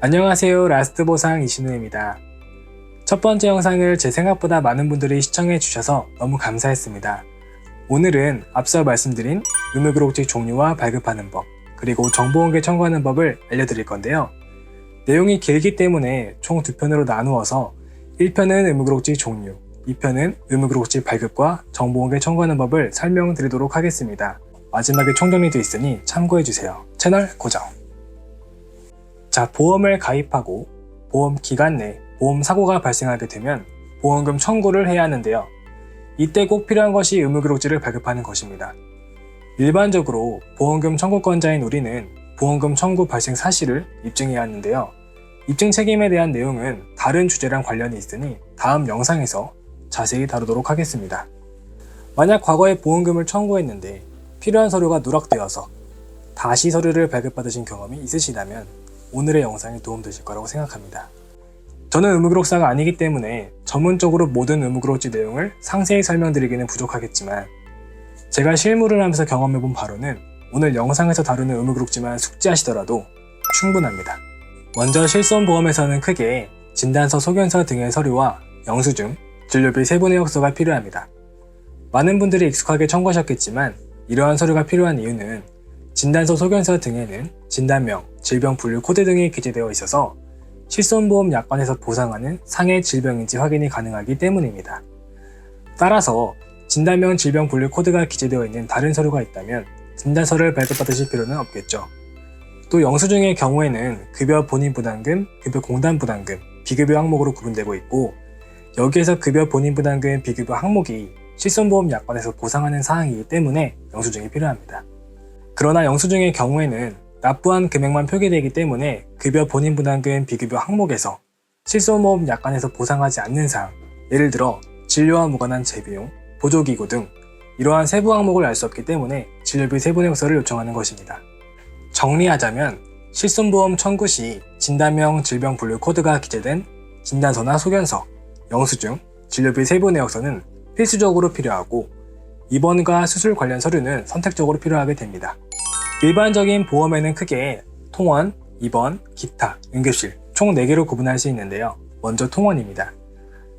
안녕하세요, 라스트보상 이신우입니다. 첫 번째 영상을 제 생각보다 많은 분들이 시청해 주셔서 너무 감사했습니다. 오늘은 앞서 말씀드린 의무기록지 종류와 발급하는 법, 그리고 정보공개 청구하는 법을 알려드릴 건데요. 내용이 길기 때문에 총 2편으로 나누어서 1편은 의무기록지 종류, 2편은 의무기록지 발급과 정보공개 청구하는 법을 설명드리도록 하겠습니다. 마지막에 총정리도 있으니 참고해주세요. 채널 고정. 자, 보험을 가입하고 보험 기간 내 보험 사고가 발생하게 되면 보험금 청구를 해야 하는데요. 이때 꼭 필요한 것이 의무기록지를 발급하는 것입니다. 일반적으로 보험금 청구권자인 우리는 보험금 청구 발생 사실을 입증해야 하는데요. 입증 책임에 대한 내용은 다른 주제랑 관련이 있으니 다음 영상에서 자세히 다루도록 하겠습니다. 만약 과거에 보험금을 청구했는데 필요한 서류가 누락되어서 다시 서류를 발급받으신 경험이 있으시다면 오늘의 영상이 도움되실 거라고 생각합니다. 저는 의무기록사가 아니기 때문에 전문적으로 모든 의무기록지 내용을 상세히 설명드리기는 부족하겠지만 제가 실무를 하면서 경험해본 바로는 오늘 영상에서 다루는 의무기록지만 숙지하시더라도 충분합니다. 먼저 실손보험에서는 크게 진단서, 소견서 등의 서류와 영수증, 진료비 세부내역서가 필요합니다. 많은 분들이 익숙하게 청구하셨겠지만 이러한 서류가 필요한 이유는 진단서, 소견서 등에는 진단명, 질병 분류 코드 등이 기재되어 있어서 실손보험 약관에서 보상하는 상해 질병인지 확인이 가능하기 때문입니다. 따라서 진단명, 질병 분류 코드가 기재되어 있는 다른 서류가 있다면 진단서를 발급받으실 필요는 없겠죠. 또 영수증의 경우에는 급여 본인 부담금, 급여 공단 부담금, 비급여 항목으로 구분되고 있고 여기에서 급여 본인 부담금, 비급여 항목이 실손보험 약관에서 보상하는 사항이기 때문에 영수증이 필요합니다. 그러나 영수증의 경우에는 납부한 금액만 표기되기 때문에 급여 본인 부담금, 비급여 항목에서 실손보험 약관에서 보상하지 않는 사항, 예를 들어 진료와 무관한 재비용, 보조기구 등 이러한 세부 항목을 알 수 없기 때문에 진료비 세부내역서를 요청하는 것입니다. 정리하자면 실손보험 청구 시 진단명, 질병 분류 코드가 기재된 진단서나 소견서, 영수증, 진료비 세부내역서는 필수적으로 필요하고 입원과 수술 관련 서류는 선택적으로 필요하게 됩니다. 일반적인 보험에는 크게 통원, 입원, 기타, 응급실 총 4개로 구분할 수 있는데요. 먼저 통원입니다.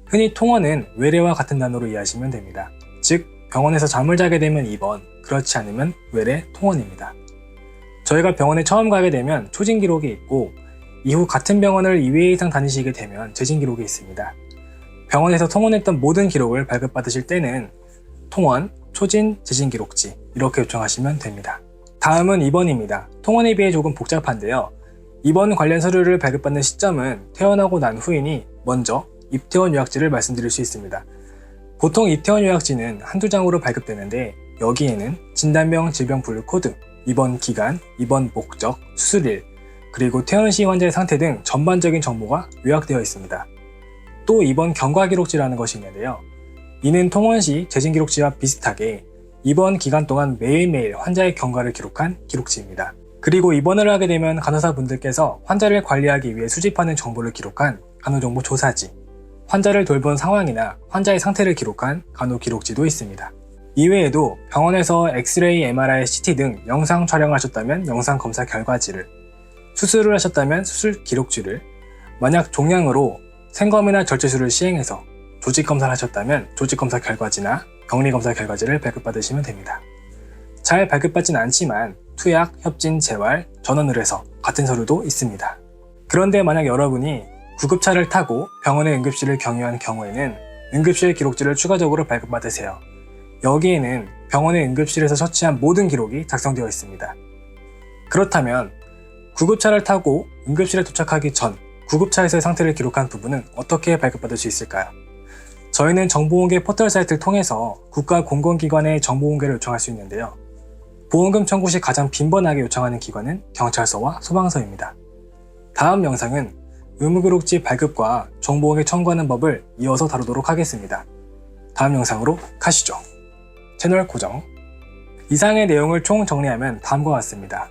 흔히 통원은 외래와 같은 단어로 이해하시면 됩니다. 즉 병원에서 잠을 자게 되면 입원, 그렇지 않으면 외래 통원입니다. 저희가 병원에 처음 가게 되면 초진 기록이 있고 이후 같은 병원을 2회 이상 다니시게 되면 재진 기록이 있습니다. 병원에서 통원했던 모든 기록을 발급받으실 때는 통원, 초진, 재진 기록지 이렇게 요청하시면 됩니다. 다음은 입원입니다. 통원에 비해 조금 복잡한데요. 입원 관련 서류를 발급받는 시점은 퇴원하고 난 후이니 먼저 입퇴원 요약지를 말씀드릴 수 있습니다. 보통 입퇴원 요약지는 한두 장으로 발급되는데 여기에는 진단명, 질병 분류 코드, 입원 기간, 입원 목적, 수술일, 그리고 퇴원 시 환자의 상태 등 전반적인 정보가 요약되어 있습니다. 또 입원 경과 기록지라는 것이 있는데요. 이는 통원 시 재진 기록지와 비슷하게 입원 기간 동안 매일매일 환자의 경과를 기록한 기록지입니다. 그리고 입원을 하게 되면 간호사분들께서 환자를 관리하기 위해 수집하는 정보를 기록한 간호정보 조사지, 환자를 돌본 상황이나 환자의 상태를 기록한 간호기록지도 있습니다. 이외에도 병원에서 엑스레이, MRI, CT 등 영상 촬영을 하셨다면 영상 검사 결과지를, 수술을 하셨다면 수술 기록지를, 만약 종양으로 생검이나 절제술을 시행해서 조직검사를 하셨다면 조직검사 결과지나 격리검사 결과지를 발급받으시면 됩니다. 잘 발급받진 않지만 투약, 협진, 재활, 전원 의뢰서 같은 서류도 있습니다. 그런데 만약 여러분이 구급차를 타고 병원의 응급실을 경유한 경우에는 응급실 기록지를 추가적으로 발급받으세요. 여기에는 병원의 응급실에서 처치한 모든 기록이 작성되어 있습니다. 그렇다면 구급차를 타고 응급실에 도착하기 전 구급차에서의 상태를 기록한 부분은 어떻게 발급받을 수 있을까요? 저희는 정보공개 포털 사이트를 통해서 국가 공공기관에 정보공개를 요청할 수 있는데요. 보험금 청구 시 가장 빈번하게 요청하는 기관은 경찰서와 소방서입니다. 다음 영상은 의무기록지 발급과 정보공개 청구하는 법을 이어서 다루도록 하겠습니다. 다음 영상으로 가시죠. 채널 고정. 이상의 내용을 총 정리하면 다음과 같습니다.